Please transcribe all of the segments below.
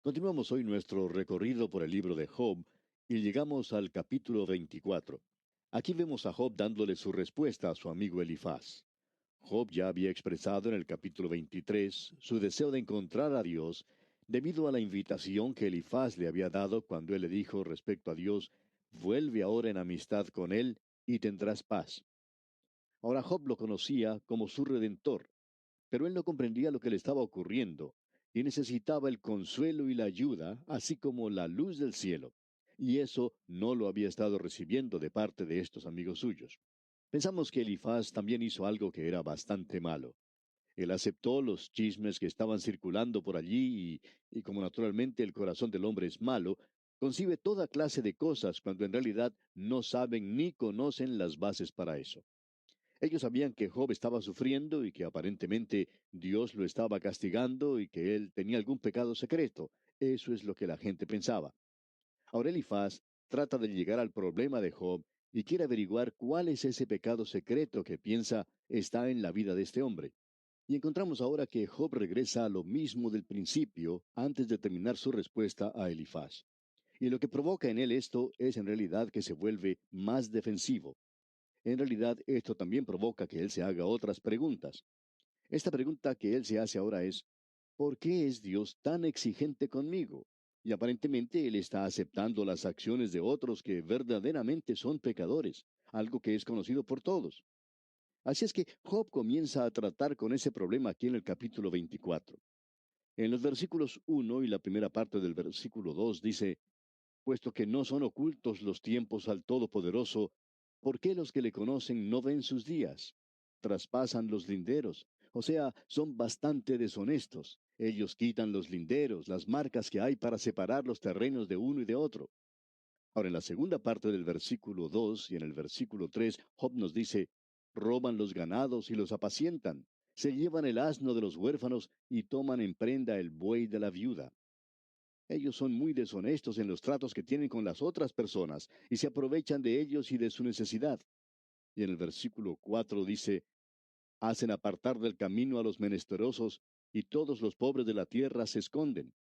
Continuamos hoy nuestro recorrido por el libro de Job y llegamos al capítulo 24. Aquí vemos a Job dándole su respuesta a su amigo Elifaz. Job ya había expresado en el capítulo 23 su deseo de encontrar a Dios debido a la invitación que Elifaz le había dado cuando él le dijo respecto a Dios: vuelve ahora en amistad con él y tendrás paz. Ahora Job lo conocía como su redentor, pero él no comprendía lo que le estaba ocurriendo y necesitaba el consuelo y la ayuda, así como la luz del cielo. Y eso no lo había estado recibiendo de parte de estos amigos suyos. Pensamos que Elifaz también hizo algo que era bastante malo. Él aceptó los chismes que estaban circulando por allí y como naturalmente el corazón del hombre es malo, concibe toda clase de cosas cuando en realidad no saben ni conocen las bases para eso. Ellos sabían que Job estaba sufriendo y que aparentemente Dios lo estaba castigando y que él tenía algún pecado secreto. Eso es lo que la gente pensaba. Ahora Elifaz trata de llegar al problema de Job y quiere averiguar cuál es ese pecado secreto que piensa está en la vida de este hombre. Y encontramos ahora que Job regresa a lo mismo del principio antes de terminar su respuesta a Elifaz. Y lo que provoca en él esto es en realidad que se vuelve más defensivo. En realidad, esto también provoca que él se haga otras preguntas. Esta pregunta que él se hace ahora es: ¿por qué es Dios tan exigente conmigo? Y aparentemente él está aceptando las acciones de otros que verdaderamente son pecadores, algo que es conocido por todos. Así es que Job comienza a tratar con ese problema aquí en el capítulo 24. En los versículos 1 y la primera parte del versículo 2 dice: puesto que no son ocultos los tiempos al Todopoderoso, ¿por qué los que le conocen no ven sus días? Traspasan los linderos, o sea, son bastante deshonestos. Ellos quitan los linderos, las marcas que hay para separar los terrenos de uno y de otro. Ahora, en la segunda parte del versículo 2 y en el versículo 3, Job nos dice: roban los ganados y los apacientan, se llevan el asno de los huérfanos y toman en prenda el buey de la viuda. Ellos son muy deshonestos en los tratos que tienen con las otras personas y se aprovechan de ellos y de su necesidad. Y en el versículo 4 dice: hacen apartar del camino a los menesterosos y todos los pobres de la tierra se esconden.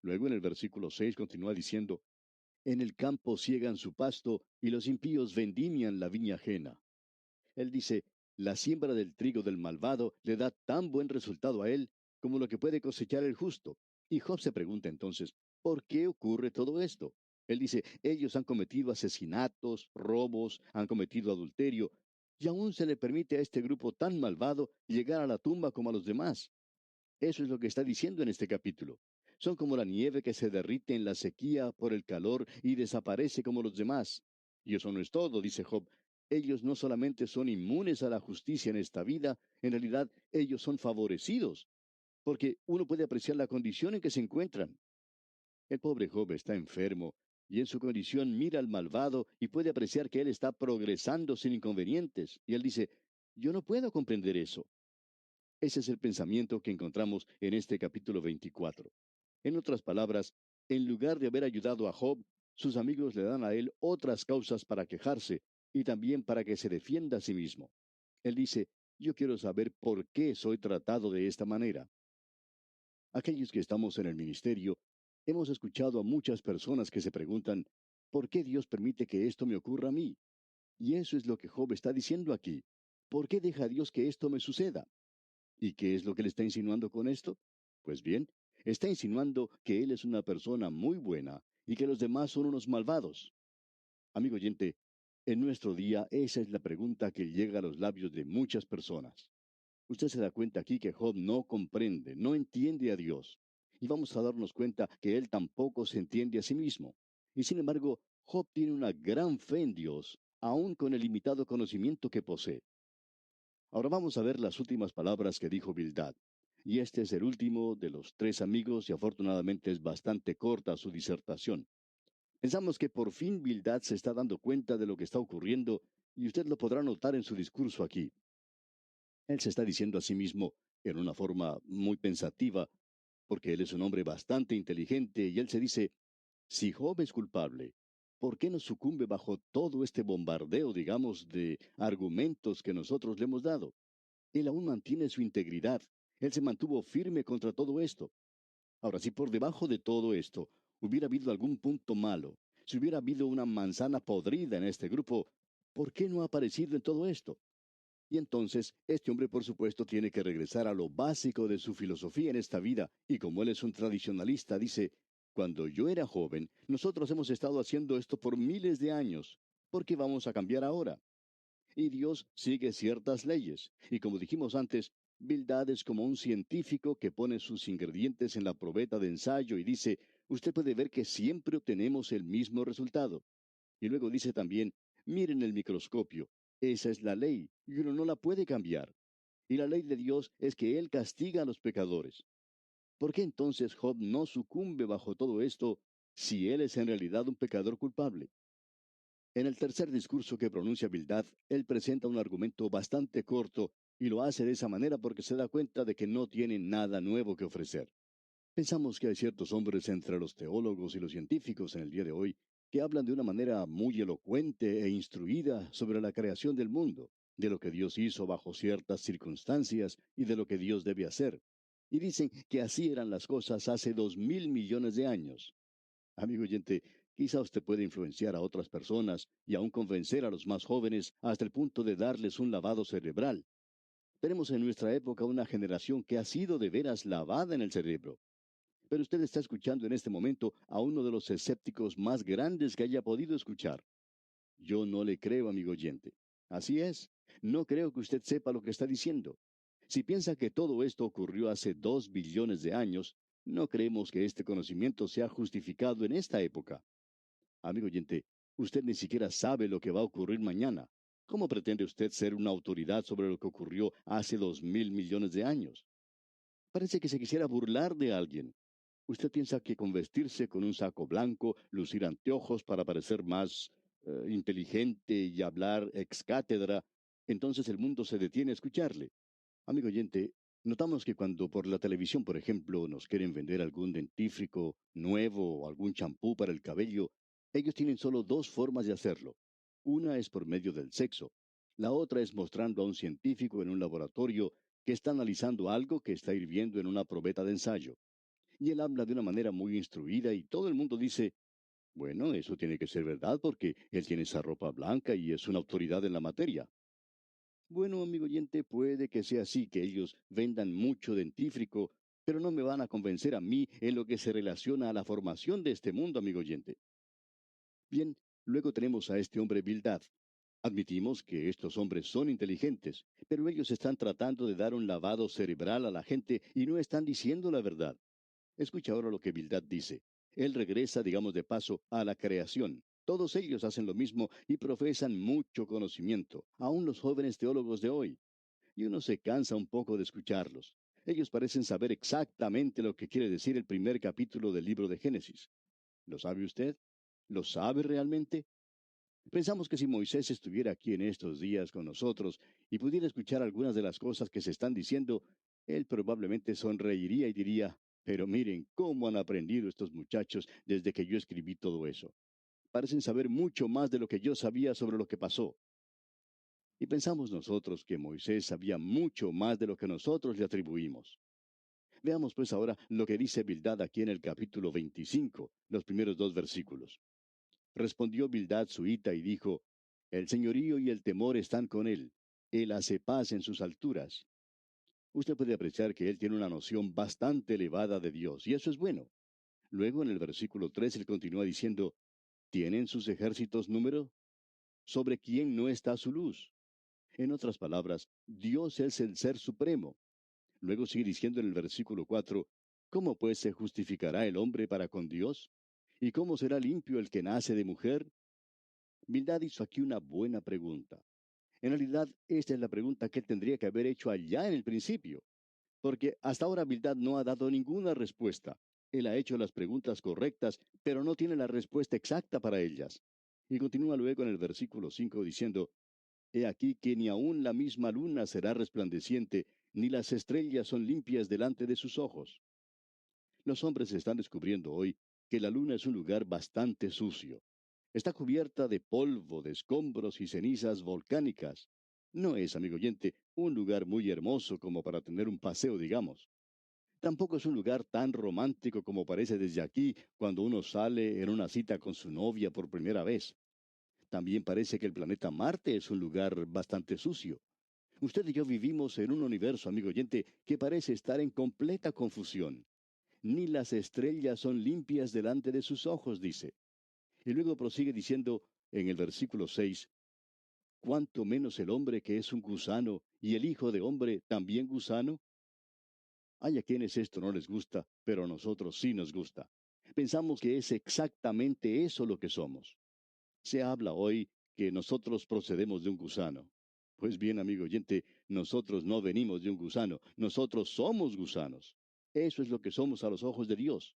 Luego en el versículo 6 continúa diciendo: en el campo ciegan su pasto y los impíos vendimian la viña ajena. Él dice: la siembra del trigo del malvado le da tan buen resultado a él como lo que puede cosechar el justo. Y Job se pregunta entonces: ¿por qué ocurre todo esto? Él dice: ellos han cometido asesinatos, robos, han cometido adulterio, y aún se le permite a este grupo tan malvado llegar a la tumba como a los demás. Eso es lo que está diciendo en este capítulo. Son como la nieve que se derrite en la sequía por el calor y desaparece como los demás. Y eso no es todo, dice Job. Ellos no solamente son inmunes a la justicia en esta vida, en realidad ellos son favorecidos, porque uno puede apreciar la condición en que se encuentran. El pobre Job está enfermo, y en su condición mira al malvado y puede apreciar que él está progresando sin inconvenientes. Y él dice: yo no puedo comprender eso. Ese es el pensamiento que encontramos en este capítulo 24. En otras palabras, en lugar de haber ayudado a Job, sus amigos le dan a él otras causas para quejarse y también para que se defienda a sí mismo. Él dice: yo quiero saber por qué soy tratado de esta manera. Aquellos que estamos en el ministerio, hemos escuchado a muchas personas que se preguntan: ¿por qué Dios permite que esto me ocurra a mí? Y eso es lo que Job está diciendo aquí. ¿Por qué deja Dios que esto me suceda? ¿Y qué es lo que le está insinuando con esto? Pues bien, está insinuando que él es una persona muy buena y que los demás son unos malvados. Amigo oyente, en nuestro día esa es la pregunta que llega a los labios de muchas personas. Usted se da cuenta aquí que Job no comprende, no entiende a Dios. Y vamos a darnos cuenta que él tampoco se entiende a sí mismo. Y sin embargo, Job tiene una gran fe en Dios, aun con el limitado conocimiento que posee. Ahora vamos a ver las últimas palabras que dijo Bildad. Y este es el último de los tres amigos y afortunadamente es bastante corta su disertación. Pensamos que por fin Bildad se está dando cuenta de lo que está ocurriendo y usted lo podrá notar en su discurso aquí. Él se está diciendo a sí mismo en una forma muy pensativa, porque él es un hombre bastante inteligente y él se dice: si Job es culpable, ¿por qué no sucumbe bajo todo este bombardeo, digamos, de argumentos que nosotros le hemos dado? Él aún mantiene su integridad. Él se mantuvo firme contra todo esto. Ahora, si por debajo de todo esto hubiera habido algún punto malo, si hubiera habido una manzana podrida en este grupo, ¿por qué no ha aparecido en todo esto? Y entonces, este hombre, por supuesto, tiene que regresar a lo básico de su filosofía en esta vida, y como él es un tradicionalista, dice, cuando yo era joven, nosotros hemos estado haciendo esto por miles de años. ¿Por qué vamos a cambiar ahora? Y Dios sigue ciertas leyes. Y como dijimos antes, Bildad es como un científico que pone sus ingredientes en la probeta de ensayo y dice, usted puede ver que siempre obtenemos el mismo resultado. Y luego dice también, miren el microscopio, esa es la ley y uno no la puede cambiar. Y la ley de Dios es que Él castiga a los pecadores. ¿Por qué entonces Job no sucumbe bajo todo esto si él es en realidad un pecador culpable? En el tercer discurso que pronuncia Bildad, él presenta un argumento bastante corto y lo hace de esa manera porque se da cuenta de que no tiene nada nuevo que ofrecer. Pensamos que hay ciertos hombres entre los teólogos y los científicos en el día de hoy que hablan de una manera muy elocuente e instruida sobre la creación del mundo, de lo que Dios hizo bajo ciertas circunstancias y de lo que Dios debe hacer. Y dicen que así eran las cosas hace 2.000 millones de años. Amigo oyente, quizá usted puede influenciar a otras personas y aún convencer a los más jóvenes hasta el punto de darles un lavado cerebral. Tenemos en nuestra época una generación que ha sido de veras lavada en el cerebro. Pero usted está escuchando en este momento a uno de los escépticos más grandes que haya podido escuchar. Yo no le creo, amigo oyente. Así es, no creo que usted sepa lo que está diciendo. Si piensa que todo esto ocurrió hace 2 billones de años, no creemos que este conocimiento sea justificado en esta época. Amigo oyente, usted ni siquiera sabe lo que va a ocurrir mañana. ¿Cómo pretende usted ser una autoridad sobre lo que ocurrió hace 2.000 millones de años? Parece que se quisiera burlar de alguien. ¿Usted piensa que con vestirse con un saco blanco, lucir anteojos para parecer más inteligente y hablar ex cátedra, entonces el mundo se detiene a escucharle? Amigo oyente, notamos que cuando por la televisión, por ejemplo, nos quieren vender algún dentífrico nuevo o algún champú para el cabello, ellos tienen solo dos formas de hacerlo. Una es por medio del sexo. La otra es mostrando a un científico en un laboratorio que está analizando algo que está hirviendo en una probeta de ensayo. Y él habla de una manera muy instruida y todo el mundo dice, bueno, eso tiene que ser verdad porque él tiene esa ropa blanca y es una autoridad en la materia. Bueno, amigo oyente, puede que sea así, que ellos vendan mucho dentífrico, pero no me van a convencer a mí en lo que se relaciona a la formación de este mundo, amigo oyente. Bien, luego tenemos a este hombre Bildad. Admitimos que estos hombres son inteligentes, pero ellos están tratando de dar un lavado cerebral a la gente y no están diciendo la verdad. Escucha ahora lo que Bildad dice. Él regresa, digamos de paso, a la creación. Todos ellos hacen lo mismo y profesan mucho conocimiento, aun los jóvenes teólogos de hoy. Y uno se cansa un poco de escucharlos. Ellos parecen saber exactamente lo que quiere decir el primer capítulo del libro de Génesis. ¿Lo sabe usted? ¿Lo sabe realmente? Pensamos que si Moisés estuviera aquí en estos días con nosotros y pudiera escuchar algunas de las cosas que se están diciendo, él probablemente sonreiría y diría, pero miren cómo han aprendido estos muchachos desde que yo escribí todo eso. Parecen saber mucho más de lo que yo sabía sobre lo que pasó. Y pensamos nosotros que Moisés sabía mucho más de lo que nosotros le atribuimos. Veamos pues ahora lo que dice Bildad aquí en el capítulo 25, los primeros dos versículos. Respondió Bildad suita y dijo, el señorío y el temor están con él. Él hace paz en sus alturas. Usted puede apreciar que él tiene una noción bastante elevada de Dios, y eso es bueno. Luego en el versículo 3 él continúa diciendo, ¿tienen sus ejércitos número? ¿Sobre quién no está su luz? En otras palabras, Dios es el ser supremo. Luego sigue diciendo en el versículo 4, ¿cómo pues se justificará el hombre para con Dios? ¿Y cómo será limpio el que nace de mujer? Bildad hizo aquí una buena pregunta. En realidad, esta es la pregunta que él tendría que haber hecho allá en el principio, porque hasta ahora Bildad no ha dado ninguna respuesta. Él ha hecho las preguntas correctas, pero no tiene la respuesta exacta para ellas. Y continúa luego en el versículo 5 diciendo, He aquí que ni aun la misma luna será resplandeciente, ni las estrellas son limpias delante de sus ojos. Los hombres están descubriendo hoy que la luna es un lugar bastante sucio. Está cubierta de polvo, de escombros y cenizas volcánicas. No es, amigo oyente, un lugar muy hermoso como para tener un paseo, digamos. Tampoco es un lugar tan romántico como parece desde aquí cuando uno sale en una cita con su novia por primera vez. También parece que el planeta Marte es un lugar bastante sucio. Usted y yo vivimos en un universo, amigo oyente, que parece estar en completa confusión. Ni las estrellas son limpias delante de sus ojos, dice. Y luego prosigue diciendo en el versículo 6: ¿cuánto menos el hombre que es un gusano, y el hijo de hombre también gusano? Hay a quienes esto no les gusta, pero a nosotros sí nos gusta. Pensamos que es exactamente eso lo que somos. Se habla hoy que nosotros procedemos de un gusano. Pues bien, amigo oyente, nosotros no venimos de un gusano, nosotros somos gusanos. Eso es lo que somos a los ojos de Dios.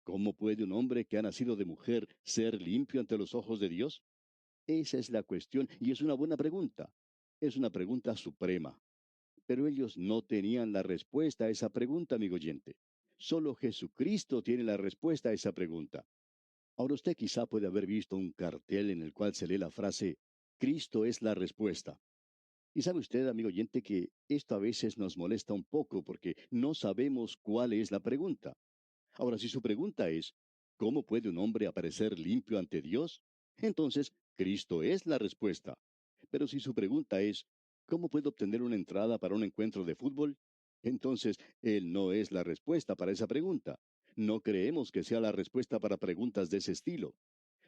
¿Cómo puede un hombre que ha nacido de mujer ser limpio ante los ojos de Dios? Esa es la cuestión y es una buena pregunta. Es una pregunta suprema. Pero ellos no tenían la respuesta a esa pregunta, amigo oyente. Solo Jesucristo tiene la respuesta a esa pregunta. Ahora usted quizá puede haber visto un cartel en el cual se lee la frase, Cristo es la respuesta. Y sabe usted, amigo oyente, que esto a veces nos molesta un poco porque no sabemos cuál es la pregunta. Ahora, si su pregunta es, ¿cómo puede un hombre aparecer limpio ante Dios? Entonces, Cristo es la respuesta. Pero si su pregunta es, ¿cómo puedo obtener una entrada para un encuentro de fútbol? Entonces, Él no es la respuesta para esa pregunta. No creemos que sea la respuesta para preguntas de ese estilo.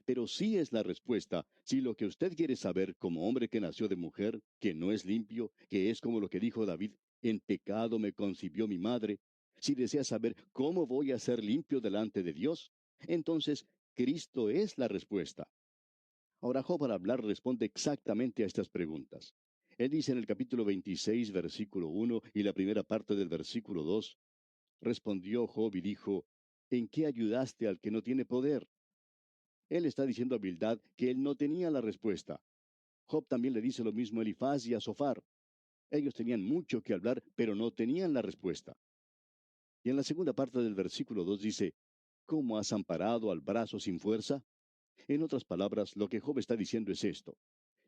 Pero sí es la respuesta si lo que usted quiere saber como hombre que nació de mujer, que no es limpio, que es como lo que dijo David, en pecado me concibió mi madre, si desea saber cómo voy a ser limpio delante de Dios, entonces Cristo es la respuesta. Ahora Job al hablar responde exactamente a estas preguntas. Él dice en el capítulo 26, versículo 1 y la primera parte del versículo 2, respondió Job y dijo, ¿en qué ayudaste al que no tiene poder? Él está diciendo a Bildad que él no tenía la respuesta. Job también le dice lo mismo a Elifaz y a Sofar. Ellos tenían mucho que hablar, pero no tenían la respuesta. Y en la segunda parte del versículo 2 dice, ¿cómo has amparado al brazo sin fuerza? En otras palabras, lo que Job está diciendo es esto.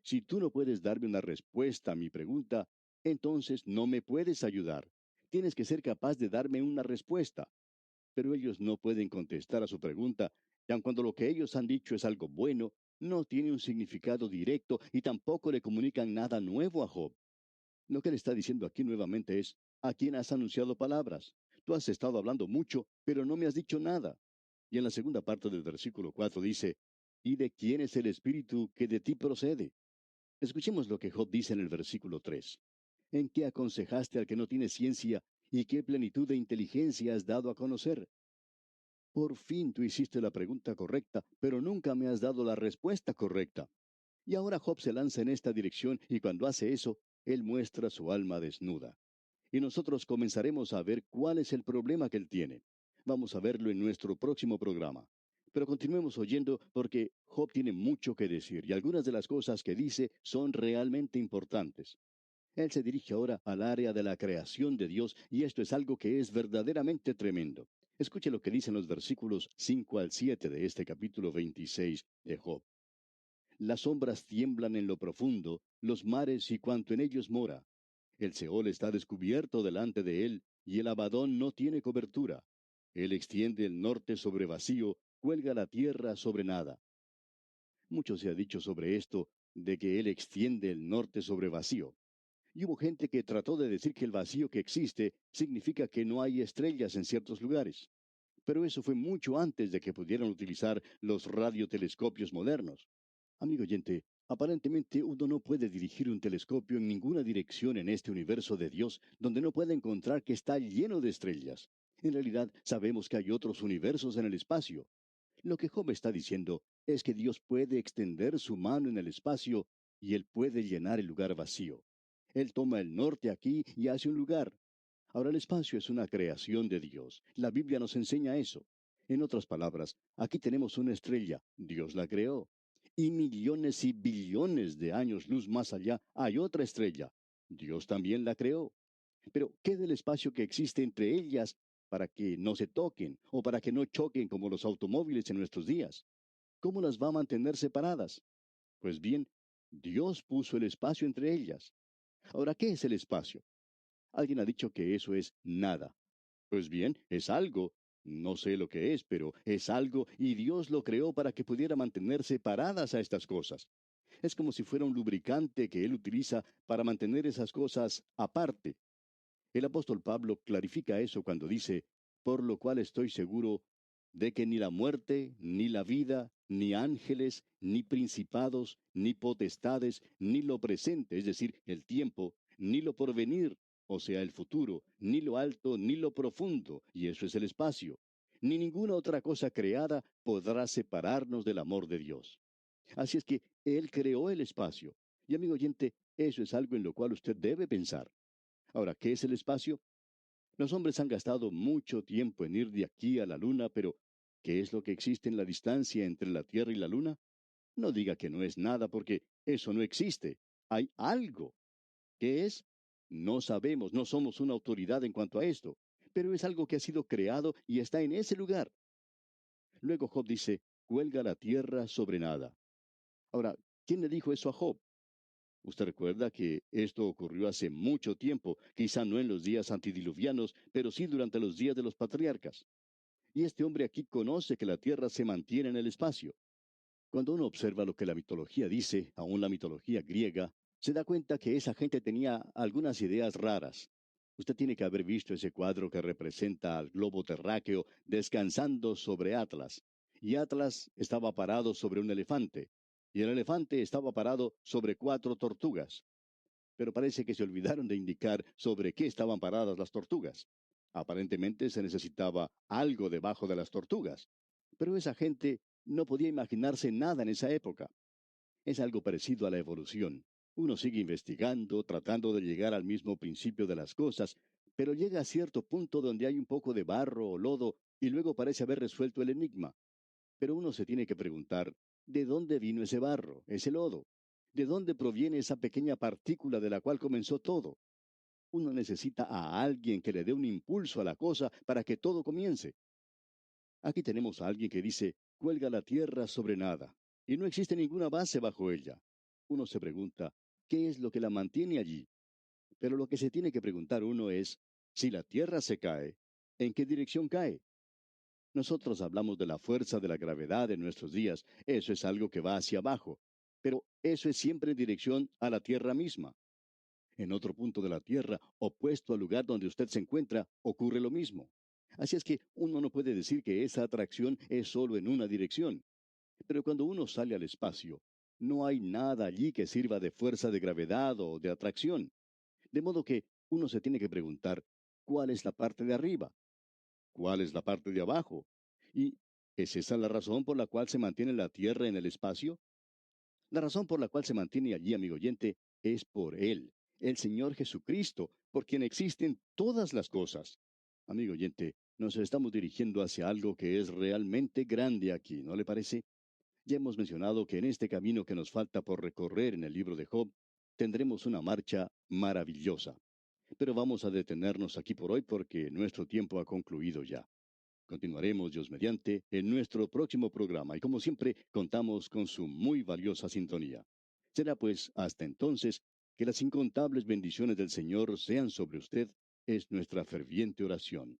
Si tú no puedes darme una respuesta a mi pregunta, entonces no me puedes ayudar. Tienes que ser capaz de darme una respuesta. Pero ellos no pueden contestar a su pregunta, y aun cuando lo que ellos han dicho es algo bueno, no tiene un significado directo y tampoco le comunican nada nuevo a Job. Lo que él está diciendo aquí nuevamente es, ¿a quién has anunciado palabras? Tú has estado hablando mucho, pero no me has dicho nada. Y en la segunda parte del versículo 4 dice, ¿y de quién es el espíritu que de ti procede? Escuchemos lo que Job dice en el versículo 3. ¿En qué aconsejaste al que no tiene ciencia y qué plenitud de inteligencia has dado a conocer? Por fin tú hiciste la pregunta correcta, pero nunca me has dado la respuesta correcta. Y ahora Job se lanza en esta dirección y cuando hace eso, él muestra su alma desnuda. Y nosotros comenzaremos a ver cuál es el problema que él tiene. Vamos a verlo en nuestro próximo programa. Pero continuemos oyendo porque Job tiene mucho que decir y algunas de las cosas que dice son realmente importantes. Él se dirige ahora al área de la creación de Dios y esto es algo que es verdaderamente tremendo. Escuche lo que dicen los versículos 5 al 7 de este capítulo 26 de Job. Las sombras tiemblan en lo profundo, los mares y cuanto en ellos mora. El Seol está descubierto delante de él, y el Abadón no tiene cobertura. Él extiende el norte sobre vacío, cuelga la tierra sobre nada. Mucho se ha dicho sobre esto, de que él extiende el norte sobre vacío. Y hubo gente que trató de decir que el vacío que existe significa que no hay estrellas en ciertos lugares. Pero eso fue mucho antes de que pudieran utilizar los radiotelescopios modernos. Amigo oyente, aparentemente uno no puede dirigir un telescopio en ninguna dirección en este universo de Dios donde no pueda encontrar que está lleno de estrellas. En realidad, sabemos que hay otros universos en el espacio. Lo que Job está diciendo es que Dios puede extender su mano en el espacio y Él puede llenar el lugar vacío. Él toma el norte aquí y hace un lugar. Ahora el espacio es una creación de Dios. La Biblia nos enseña eso. En otras palabras, aquí tenemos una estrella. Dios la creó. Y millones y billones de años luz más allá hay otra estrella. Dios también la creó. Pero, ¿qué del espacio que existe entre ellas para que no se toquen o para que no choquen como los automóviles en nuestros días? ¿Cómo las va a mantener separadas? Pues bien, Dios puso el espacio entre ellas. Ahora, ¿qué es el espacio? Alguien ha dicho que eso es nada. Pues bien, es algo. No sé lo que es, pero es algo y Dios lo creó para que pudiera mantener separadas a estas cosas. Es como si fuera un lubricante que Él utiliza para mantener esas cosas aparte. El apóstol Pablo clarifica eso cuando dice, por lo cual estoy seguro de que ni la muerte, ni la vida, ni ángeles, ni principados, ni potestades, ni lo presente, es decir, el tiempo, ni lo porvenir, o sea, el futuro, ni lo alto, ni lo profundo, y eso es el espacio, ni ninguna otra cosa creada podrá separarnos del amor de Dios. Así es que Él creó el espacio. Y amigo oyente, eso es algo en lo cual usted debe pensar. Ahora, ¿qué es el espacio? Los hombres han gastado mucho tiempo en ir de aquí a la luna, pero ¿qué es lo que existe en la distancia entre la Tierra y la luna? No diga que no es nada, porque eso no existe. Hay algo. ¿Qué es? No sabemos, no somos una autoridad en cuanto a esto, pero es algo que ha sido creado y está en ese lugar. Luego Job dice, cuelga la tierra sobre nada. Ahora, ¿quién le dijo eso a Job? Usted recuerda que esto ocurrió hace mucho tiempo, quizá no en los días antidiluvianos, pero sí durante los días de los patriarcas. Y este hombre aquí conoce que la Tierra se mantiene en el espacio. Cuando uno observa lo que la mitología dice, aún la mitología griega, se da cuenta que esa gente tenía algunas ideas raras. Usted tiene que haber visto ese cuadro que representa al globo terráqueo descansando sobre Atlas. Y Atlas estaba parado sobre un elefante. Y el elefante estaba parado sobre cuatro tortugas, pero parece que se olvidaron de indicar sobre qué estaban paradas las tortugas. Aparentemente se necesitaba algo debajo de las tortugas, pero esa gente no podía imaginarse nada en esa época. Es algo parecido a la evolución. Uno sigue investigando, tratando de llegar al mismo principio de las cosas, pero llega a cierto punto donde hay un poco de barro o lodo y luego parece haber resuelto el enigma. Pero uno se tiene que preguntar, ¿de dónde vino ese barro, ese lodo? ¿De dónde proviene esa pequeña partícula de la cual comenzó todo? Uno necesita a alguien que le dé un impulso a la cosa para que todo comience. Aquí tenemos a alguien que dice, cuelga la tierra sobre nada, y no existe ninguna base bajo ella. Uno se pregunta, ¿qué es lo que la mantiene allí? Pero lo que se tiene que preguntar uno es, si la tierra se cae, ¿en qué dirección cae? Nosotros hablamos de la fuerza de la gravedad en nuestros días. Eso es algo que va hacia abajo. Pero eso es siempre en dirección a la Tierra misma. En otro punto de la Tierra, opuesto al lugar donde usted se encuentra, ocurre lo mismo. Así es que uno no puede decir que esa atracción es solo en una dirección. Pero cuando uno sale al espacio, no hay nada allí que sirva de fuerza de gravedad o de atracción. De modo que uno se tiene que preguntar, ¿cuál es la parte de arriba? ¿Cuál es la parte de abajo? ¿Y es esa la razón por la cual se mantiene la Tierra en el espacio? La razón por la cual se mantiene allí, amigo oyente, es por Él, el Señor Jesucristo, por quien existen todas las cosas. Amigo oyente, nos estamos dirigiendo hacia algo que es realmente grande aquí, ¿no le parece? Ya hemos mencionado que en este camino que nos falta por recorrer en el libro de Job, tendremos una marcha maravillosa. Pero vamos a detenernos aquí por hoy porque nuestro tiempo ha concluido ya. Continuaremos, Dios mediante, en nuestro próximo programa y como siempre contamos con su muy valiosa sintonía. Será pues hasta entonces que las incontables bendiciones del Señor sean sobre usted, es nuestra ferviente oración.